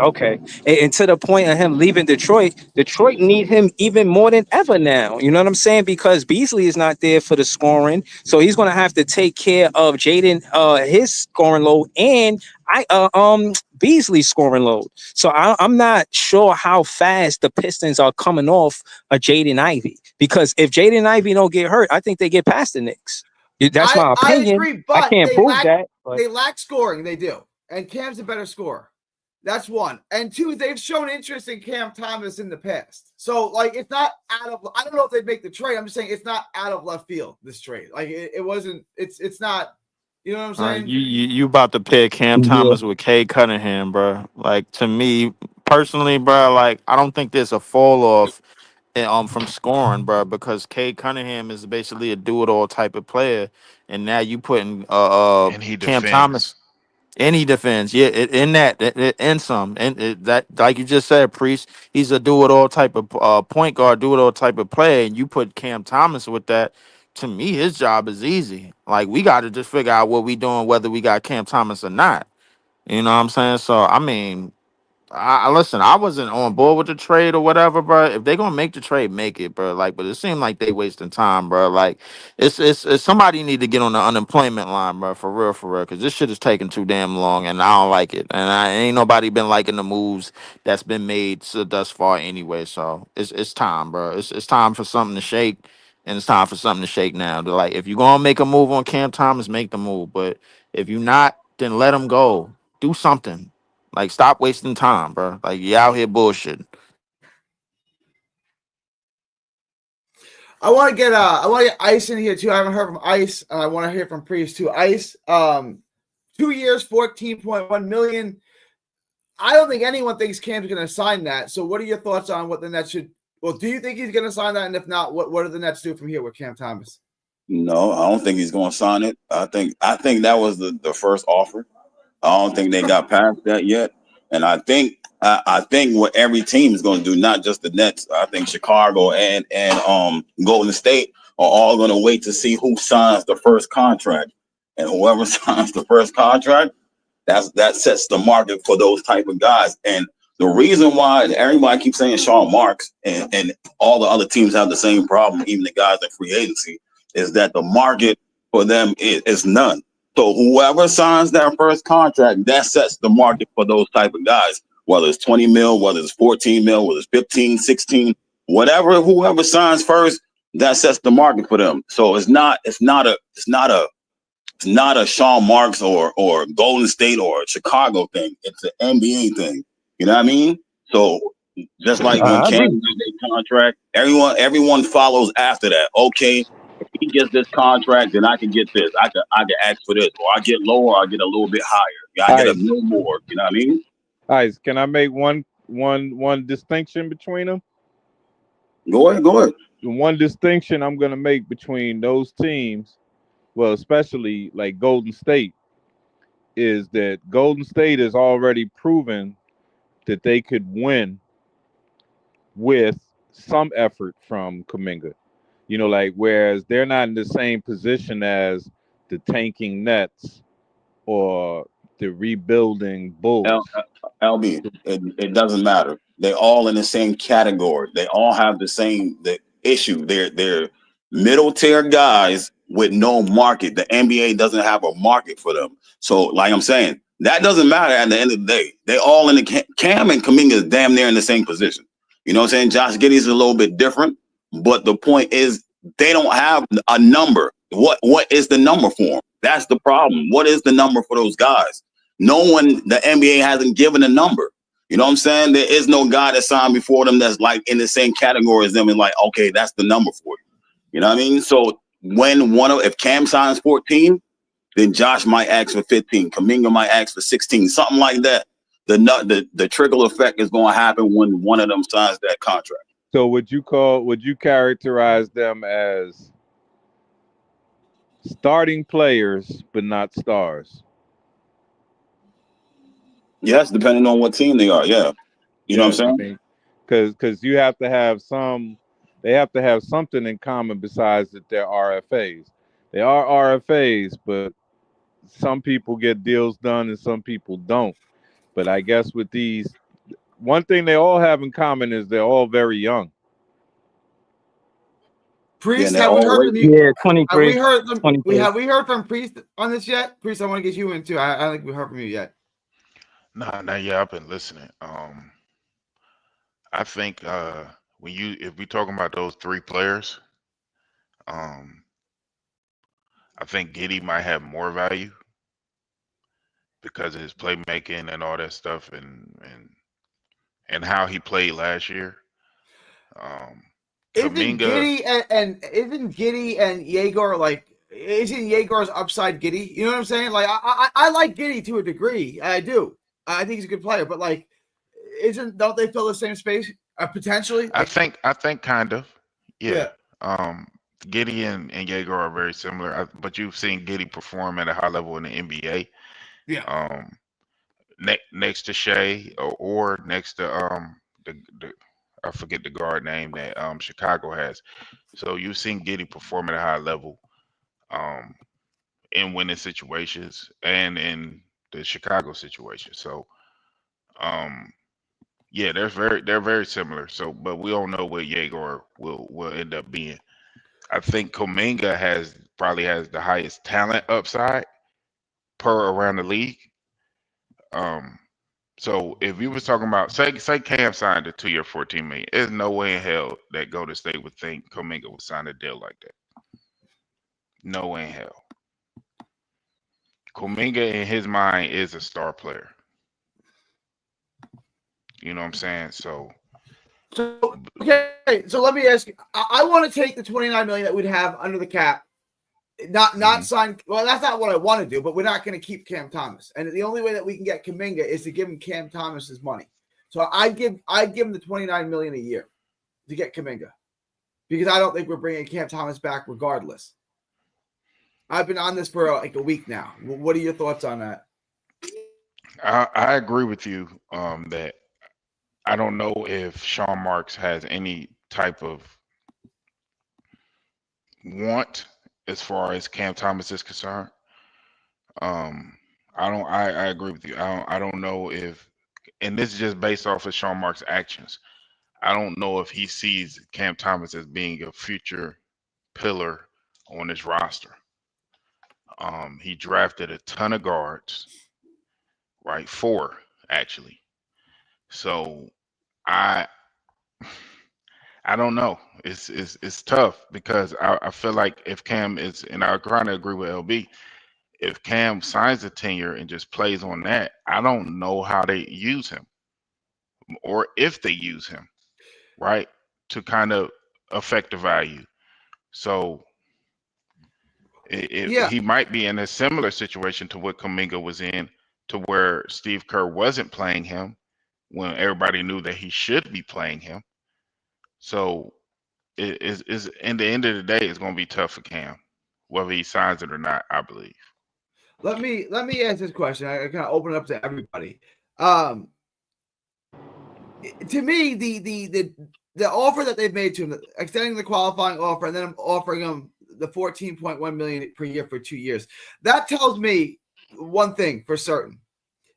Okay. And to the point of him leaving Detroit, Detroit need him even more than ever now. You know what I'm saying? Because Beasley is not there for the scoring. So he's gonna have to take care of Jaden his scoring load and Beasley's scoring load. So I'm not sure how fast the Pistons are coming off a Jaden Ivey. Because if Jaden Ivey don't get hurt, I think they get past the Knicks. That's my I opinion. agree, I but can't prove that. But they lack scoring. They do, and Cam's a better scorer. That's one. And two, they've shown interest in Cam Thomas in the past. So, like, it's not out of, I don't know if they'd make the trade. I'm just saying it's not out of left field, this trade. Like, it wasn't, it's not, you know what I'm saying? You about to pick Cam yeah. Thomas with Kay Cunningham, bro? Like to me personally, bro. Like I don't think there's a fall off from scoring, bro, because Kay Cunningham is basically a do it all type of player, and now you putting And he Cam Thomas. defends. And he defends, yeah. In that, in some, and that, like you just said, Priest, he's a do it all type of point guard, do it all type of player. And you put Cam Thomas with that. To me, his job is easy. Like we got to just figure out what we doing, whether we got Cam Thomas or not. You know what I'm saying? So I mean, I listen. I wasn't on board with the trade or whatever, bro. If they gonna make the trade, make it, bro. Like, but it seemed like they wasting time, bro. Like, it's somebody need to get on the unemployment line, bro, for real, because this shit is taking too damn long, and I don't like it. And I ain't nobody been liking the moves that's been made thus far anyway. So it's time, bro. It's time for something to shake, and it's time for something to shake now. Like, if you gonna make a move on Cam Thomas, make the move. But if you not, then let him go. Do something. Like, stop wasting time, bro. Like, you out here bullshitting. I want to get Ice in here too. I haven't heard from Ice, and I want to hear from Priest too. Ice, 2 years, 14.1 million. I don't think anyone thinks Cam's going to sign that. So, what are your thoughts on what the Nets should? Well, do you think he's going to sign that? And if not, what do the Nets do from here with Cam Thomas? No, I don't think he's going to sign it. I think that was the first offer. I don't think they got past that yet. And I think what every team is going to do, not just the Nets. I think Chicago and Golden State are all going to wait to see who signs the first contract, and whoever signs the first contract, that sets the market for those type of guys. And the reason why everybody keeps saying Sean Marks and all the other teams have the same problem, even the guys in free agency, is that the market for them is none. So whoever signs that first contract, that sets the market for those type of guys, whether it's 20 mil, whether it's 14 mil, whether it's 15, 16, whatever, whoever signs first, that sets the market for them. So it's not a Sean Marks or Golden State or Chicago thing. It's an NBA thing. You know what I mean? So just like when I Cam agree. got their contract, everyone follows after that. Okay, if he gets this contract, then I can get this. I can ask for this, or I get lower, or I get a little bit higher. Yeah, I get a Ice, little more. You know what I mean? Ice. Can I make one distinction between them? Go ahead, go ahead. The one distinction I'm going to make between those teams, well, especially like Golden State, is that Golden State has already proven that they could win with some effort from Kaminga. You know, like whereas they're not in the same position as the tanking Nets or the rebuilding L- Bulls. LB, it doesn't matter. They're all in the same category. They all have the issue. They're middle tier guys with no market. The NBA doesn't have a market for them. So, like I'm saying, that doesn't matter at the end of the day. They all in the Cam and Kaminga is damn near in the same position. You know what I'm saying? Josh Giddey is a little bit different, but the point is they don't have a number. What is the number for them? That's the problem. What is the number for those guys? No one, the NBA hasn't given a number. You know what I'm saying? There is no guy that signed before them that's like in the same category as them and like, okay, that's the number for you. You know what I mean? So if Cam signs 14, then Josh might ask for 15. Kaminga might ask for 16, something like that. The trickle effect is going to happen when one of them signs that contract. So would you characterize them as starting players but not stars? Yes, depending on what team they are. Yeah. You know what Yeah, I I'm saying? mean, because you have to have they have to have something in common besides that they're RFAs. They are RFAs, but some people get deals done and some people don't. But I guess with these one thing they all have in common is they're all very young. Priest, they're have we all heard from waiting. you? Yeah, Have 23. we heard them? 23. Have we heard from Priest on this yet? Priest, I want to get you in too. I don't think we heard from you yet. Nah, nah, yeah, I've been listening. I think if we talking about those three players, um, I think Giddey might have more value because of his playmaking and all that stuff, and how he played last year. Isn't Kuminga, Giddey and isn't Giddey and Yegor like? Isn't Yegor's upside Giddey? You know what I'm saying? Like I like Giddey to a degree. I do. I think he's a good player, but like, don't they fill the same space potentially? I Like, think kind of, yeah. yeah. Giddey and Yegor are very similar, but you've seen Giddey perform at a high level in the NBA. Yeah. Next to Shea or next to the I forget the guard name that Chicago has. So you've seen Giddey perform at a high level in winning situations and in the Chicago situation. So yeah, they're very similar. So but we don't know what Yegor will end up being. I think Kuminga probably has the highest talent upside per around the league. So if you was talking about say Cam signed a 2-year, $14 million, there's no way in hell that Golden State would think Kuminga would sign a deal like that. No way in hell. Kuminga in his mind is a star player. You know what I'm saying? So okay, so let me ask you. I want to take the $29 million that we'd have under the cap, not sign. Well, that's not what I want to do, but we're not going to keep Cam Thomas. And the only way that we can get Kuminga is to give him Cam Thomas's money. So I'd give him the $29 million a year to get Kuminga, because I don't think we're bringing Cam Thomas back regardless. I've been on this for like a week now. What are your thoughts on that? I agree with you that I don't know if Sean Marks has any type of want as far as Cam Thomas is concerned. I agree with you. I don't know if, and this is just based off of Sean Marks' actions. I don't know if he sees Cam Thomas as being a future pillar on his roster. He drafted a ton of guards, right? 4 actually. So I don't know. It's tough because I feel like if Cam is, and I kind of agree with LB, if Cam signs a tenure and just plays on that, I don't know how they use him or if they use him, right, to kind of affect the value. So he might be in a similar situation to what Kuminga was in, to where Steve Kerr wasn't playing him when everybody knew that he should be playing him. So it is in the end of the day, it's going to be tough for Cam, whether he signs it or not, I believe. Let me ask this question. I kind of open it up to everybody. To me, the offer that they've made to him, extending the qualifying offer, and then offering him the $14.1 million per year for 2 years, that tells me one thing for certain: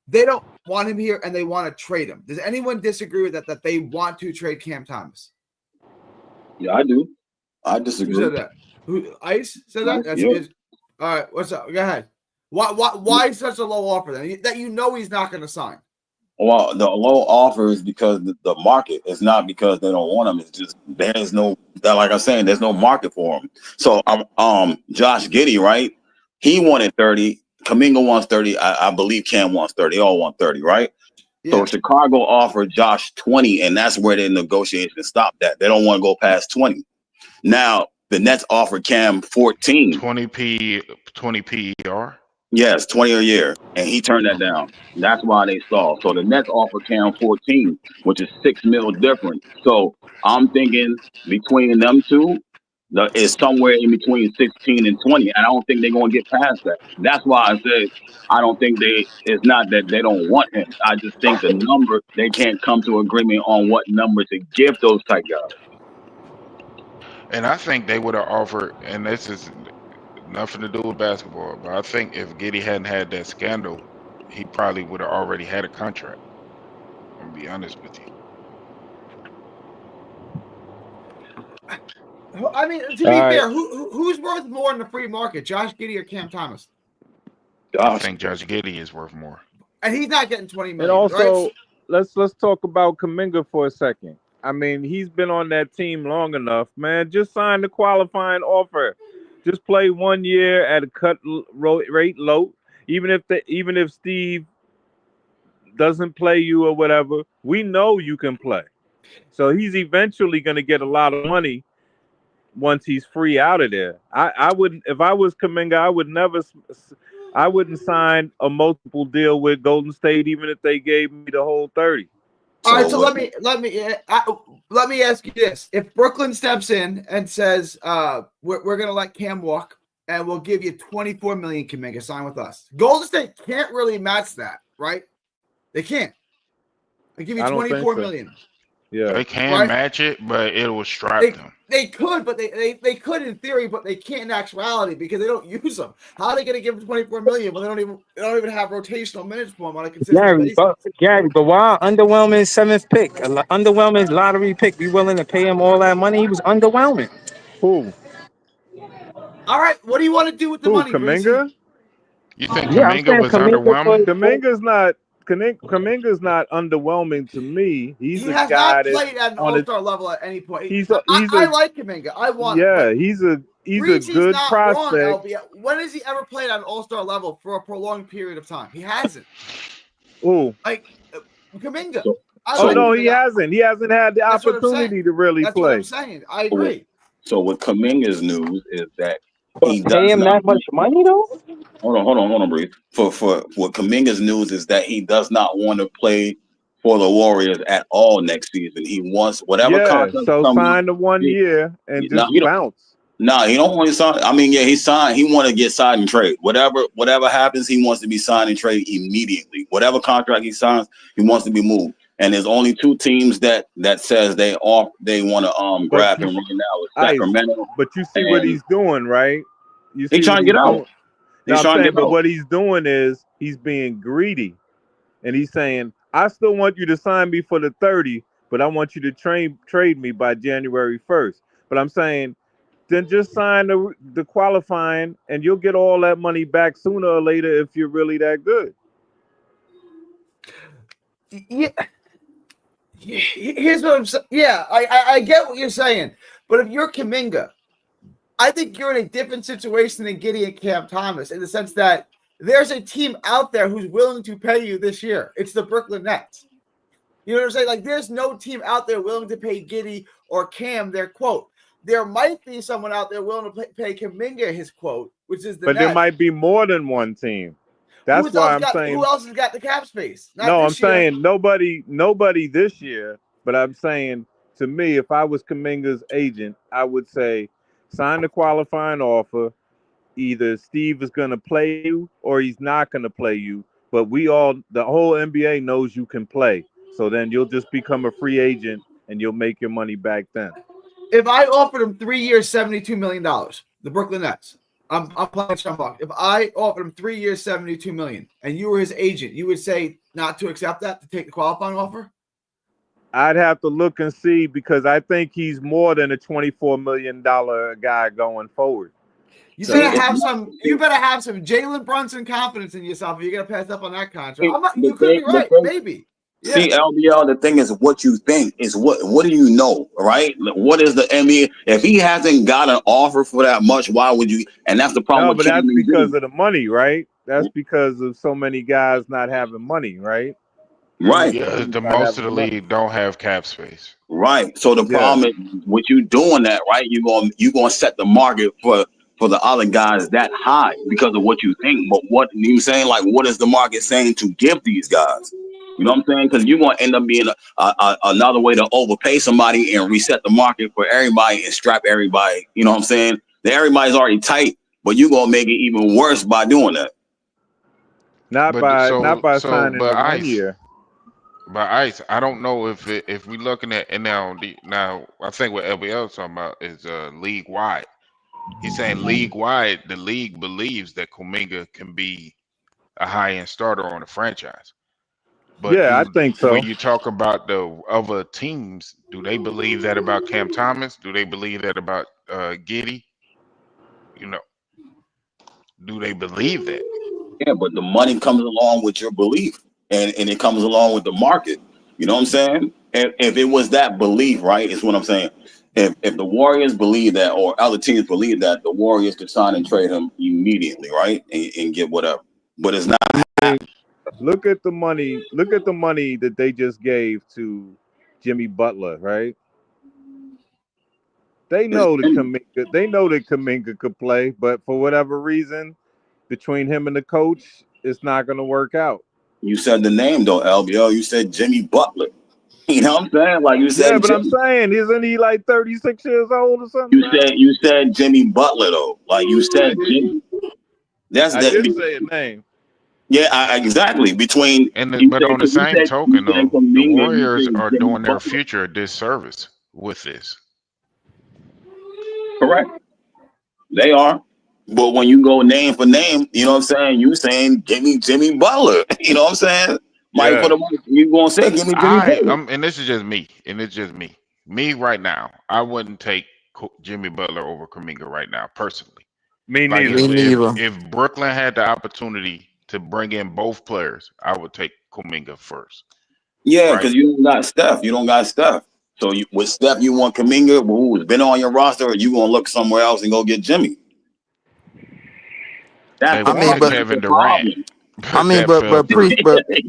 they don't want him here, and they want to trade him. Does anyone disagree with that? That they want to trade Cam Thomas? Yeah, I do. I disagree. Who said that? Ice said that? That's Yep. all right. What's up? Go ahead. Why such a low offer then? That he's not going to sign. Well, the low offer is because the market. It's not because they don't want him. It's just there's no, like I'm saying, there's no market for him. So Josh Giddey, right? He wanted 30. Kuminga wants 30. I believe Cam wants 30. They all want 30, right? Yeah. So Chicago offered Josh 20, and that's where the negotiation stopped at. They don't want to go past 20. Now the Nets offered Cam 14. 20 PER. Yes, 20 a year, and he turned that down. That's why they stalled. So the Nets offered Cam 14, which is $6 million different. So I'm thinking between them two, is somewhere in between 16 and 20, and I don't think they're going to get past that. That's why I said I don't think it's not that they don't want him. I just think the number, they can't come to agreement on what number to give those type guys. And I think they would have offered, and this is nothing to do with basketball, but I think if Giddey hadn't had that scandal, he probably would have already had a contract. To be honest with you. I mean, to be All right. fair, who's worth more in the free market, Josh Giddey or Cam Thomas? I Gosh, think Josh Giddey is worth more. And he's not getting 20 And million. also, right? let's talk about Kuminga for a second. I mean, he's been on that team long enough, man. Just sign the qualifying offer. Just play 1 year at a cut rate low. Even if Steve doesn't play you or whatever, we know you can play. So he's eventually going to get a lot of money once he's free out of there. I wouldn't, if I was Kuminga, I wouldn't sign a multiple deal with Golden State, even if they gave me the whole 30. All right, so what- let me ask you this: if Brooklyn steps in and says, "We're going to let Cam walk, and we'll give you 24 million, Kuminga, sign with us," Golden State can't really match that, right? They can't. They give you I don't think 24 so. million. Yeah. They can Right. match it, but it will strap They, them. they could, but they could in theory, but they can't in actuality because they don't use them. How are they going to give them 24 million when they don't even have rotational minutes for them on a consistent basis? But why underwhelming 7th pick, underwhelming lottery pick? You willing to pay him all that money? He was underwhelming. Who? All right, what do you want to do with the money, Breezy? Kuminga? You think Yeah, I'm Kuminga saying was Kuminga underwhelming? Kuminga's not underwhelming to me. He's He a has guy not that played at an on a- all-star level at any point. he's I like Kuminga. I want him. yeah, but he's a Breezy's good not prospect. wrong, LB. When has he ever played at an all-star level for a prolonged period of time? He hasn't. Ooh. Like Kuminga. So- I Oh like no, he Kuminga. hasn't. He hasn't had the That's what I'm opportunity to really That's what play. I'm saying. I agree. So with Kuminga's news is that he Pay does him not. that much money though? Hold on, Bree. For what Kuminga's news is that he does not want to play for the Warriors at all next season. He wants whatever Yeah, contract so comes sign the 1 year and No, just you don't- bounce. No, he don't want to sign. I mean, yeah, he signed. He want to get signed and trade. Whatever happens, he wants to be signed and trade immediately. Whatever contract he signs, he wants to be moved. And there's only two teams that says they want to grab him right now. It's Ice. Sacramento. But you see what And he's doing, right? You He see trying what to get he's out. doing? He's No, I'm trying to saying, get but out. what he's doing is he's being greedy, and he's saying, "I still want you to sign me for the 30, but I want you to trade me by January 1st." But I'm saying, then just sign the qualifying, and you'll get all that money back sooner or later if you're really that good. Yeah. Here's what I'm saying. Yeah, I get what you're saying, but if you're Kuminga, I think you're in a different situation than Giddey and Cam Thomas in the sense that there's a team out there who's willing to pay you this year. It's the Brooklyn Nets. You know what I'm saying? Like, there's no team out there willing to pay Giddey or Cam their quote. There might be someone out there willing to pay Kuminga his quote, which is the But Nets. there might be more than one team. That's why I'm saying. Who else has got the cap space? Not No, I'm this year. saying nobody this year. But I'm saying, to me, if I was Kuminga's agent, I would say sign the qualifying offer. Either Steve is going to play you or he's not going to play you. But the whole NBA knows you can play. So then you'll just become a free agent and you'll make your money back then. If I offered him 3 years, $72 million, the Brooklyn Nets, I'm playing Sean Buck. If I offered him 3 years, $72 million, and you were his agent, you would say not to accept that, to take the qualifying offer? I'd have to look and see, because I think he's more than a $24 million guy going forward. You So better it's have not- some Jalen Brunson confidence in yourself if you're gonna pass up on that contract. The You could be thing- the right, thing- maybe. Yeah. See, LBL, the thing is what you think is what do you know, right? What is the NBA? If he hasn't got an offer for that much, why would you? And that's the problem. No, with but that's Cam and because Giddey. of the money, right? That's because of so many guys not having money, right? Right. Yeah, the Not most of having the money. league don't have cap space. Right. So the Yeah. problem is with you doing that, right? You're gonna set the market for the other guys that high because of what you think. But what you saying, like, what is the market saying to give these guys? You know what I'm saying? Because you're gonna end up being another way to overpay somebody and reset the market for everybody and strap everybody. You know what I'm saying? Everybody's already tight, but you're gonna make it even worse by doing that. Not But by so signing but the 1 Ice, year. But Ice, I don't know if we looking at, and now I think what LBL is talking about is league wide. He's saying league wide, the league believes that Kuminga can be a high end starter on a franchise. But Yeah, I think so. when you talk about the other teams, do they believe that about Cam Thomas? Do they believe that about Giddy? You know, do they believe that? Yeah, but the money comes along with your belief, and it comes along with the market. You know what I'm saying? If it was that belief, right, is what I'm saying. If the Warriors believe that, or other teams believe that, the Warriors could sign and trade him immediately, right, and get whatever. But it's not. I mean, look at the money. Look at the money that they just gave to Jimmy Butler, right? They know that Kuminga could play, but for whatever reason, between him and the coach, it's not going to work out. You said the name though, LBO. You said Jimmy Butler. You know what I'm saying? Like you Yeah, said, but I'm Jimmy. saying, isn't he like 36 years old or something? You said Jimmy Butler though. Like you said Jimmy. That's I that. didn't say a name. Yeah, exactly. Between But on the same token, though, the Kuminga, Warriors you said are Jimmy doing their Butler. future a disservice with this. Correct. They are. But when you go name for name, you know what I'm saying? You saying Jimmy Butler. You know what I'm saying? Mike Yeah. for the money. You gonna say give me Jimmy Butler? And this is just me, and it's just me. Me right now, I wouldn't take Jimmy Butler over Kuminga right now, personally. Me Like neither. Me neither. if Brooklyn had the opportunity to bring in both players, I would take Kuminga first. Yeah, Right. because you don't got Steph. You don't got Steph. So with Steph, you want Kuminga, who's been on your roster, or you gonna look somewhere else and go get Jimmy? They That's the wanted but Kevin the Durant, problem. I but mean, that fell through. You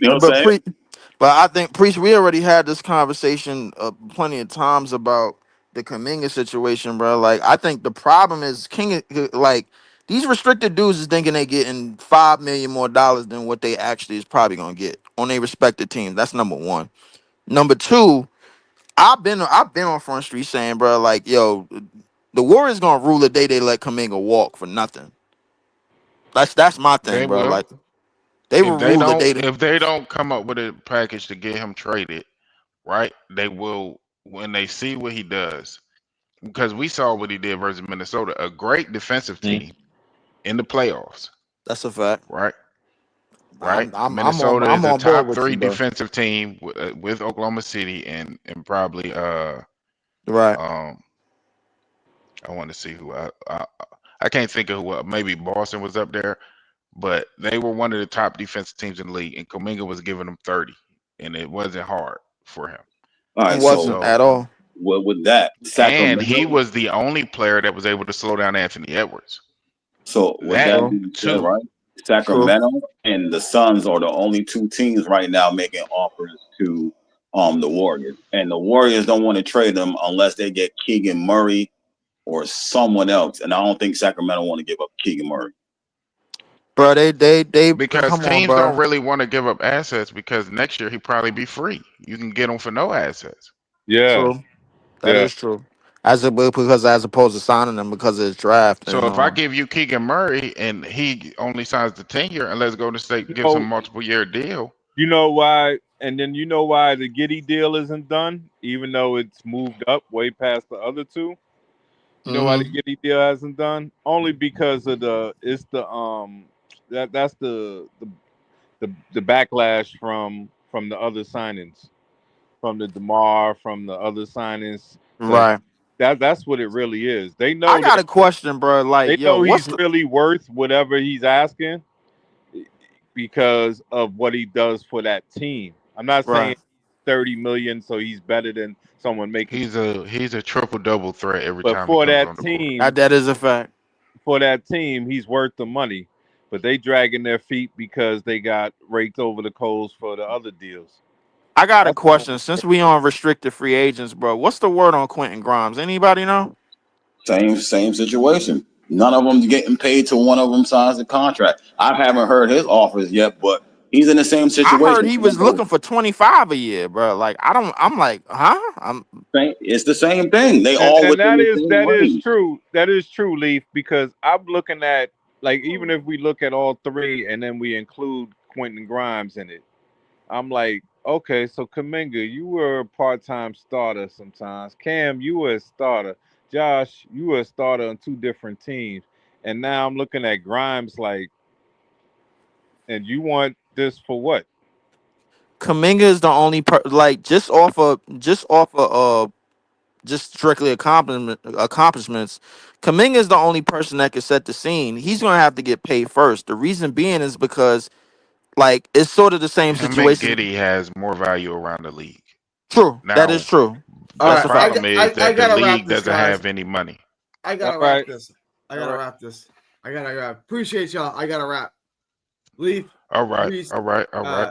know what I'm saying? But I think Priest, we already had this conversation plenty of times about the Kuminga situation, bro. Like, I think the problem is like these restricted dudes is thinking they getting $5 million more than what they actually is probably gonna get on their respective teams. That's number one. Number two, I've been on Front Street saying, bro, like, yo, the Warriors gonna rule the day they let Kuminga walk for nothing. That's my They thing, bro. will. Like, they will rule the day. If they don't come up with a package to get him traded, right? They will when they see what he does. Because we saw what he did versus Minnesota, a great defensive team in the playoffs, That's a fact. right? Right. I'm Minnesota is a on board top with you, 3 bro. defensive team with Oklahoma City and probably Right. I want to see who I can't think of who maybe Boston was up there, but they were one of the top defensive teams in the league, and Kuminga was giving them 30, and it wasn't hard for him. All It right, wasn't so at all. with that, And he Sacramento. was the only player that was able to slow down Anthony Edwards. So with That that True. being said, too. right? True. Sacramento and the Suns are the only two teams right now making offers to the Warriors. And the Warriors don't want to trade them unless they get Keegan Murray or someone else. And I don't think Sacramento want to give up Keegan Murray. Bro, they Because come on, teams don't bro. really want to give up assets because next year he'd probably be free. You can get him for no assets. Yeah. True. That Yeah. is true. Because as opposed to signing them because of his draft So and if I give you Keegan Murray and he only signs the 10-year unless Golden State gives him a Oh, multiple year deal, you know why? And then you know why the Giddy deal isn't done, even though it's moved up way past the other two. You know why the Giddy deal hasn't done? Only because of that's the backlash from the other signings, from the DeMar, from the other signings. right. That's what it really is. They I know got that a question, bro. Like, they yo, know what's he's the really worth whatever he's asking because of what he does for that team. I'm not saying right? 30 million, so he's better than someone making. he's a triple double threat every But time he comes on the court. That is a fact. for that team, he's worth the money. But they dragging their feet because they got raked over the coals for the other deals. I got a That's question. Since we on restricted free agents, bro, what's the word on Quentin Grimes? Anybody know? Same situation. None of them getting paid till one of them signs the contract. I haven't heard his offers yet, but he's in the same I situation. heard he was looking for 25 a year, bro. Like, I'm like, huh? It's the same thing. They all and within that the is same that is range. true. That is true, Leaf, because I'm looking at, like, even if we look at all three and then we include Quentin Grimes in it, I'm like, okay, so Kuminga, you were a part-time starter sometimes. Cam, you were a starter. Josh, you were a starter on two different teams. And now I'm looking at Grimes like, and you want this for what? Kaminga is the only like just off of just strictly accomplishments. Kaminga is the only person that can set the scene. He's gonna have to get paid first. The reason being is because like it's sort of the same Him and situation. Giddy has more value around the league. True, that Now, is true. All That's the a right, fact. problem I is that the gotta wrap league this, doesn't guys. have any money. I gotta All wrap right. this. I gotta All right. wrap this. I gotta wrap. Appreciate y'all. I gotta wrap. Leaf. All right, Priest, all right, all right.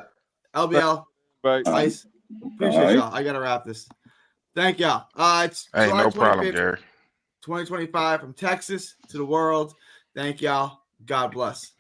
LBL. Right. Ice. Appreciate right. y'all. I gotta wrap this. Thank y'all. It's Hey, July no problem, 25th, Gary. 2025 from Texas to the world. Thank y'all. God bless.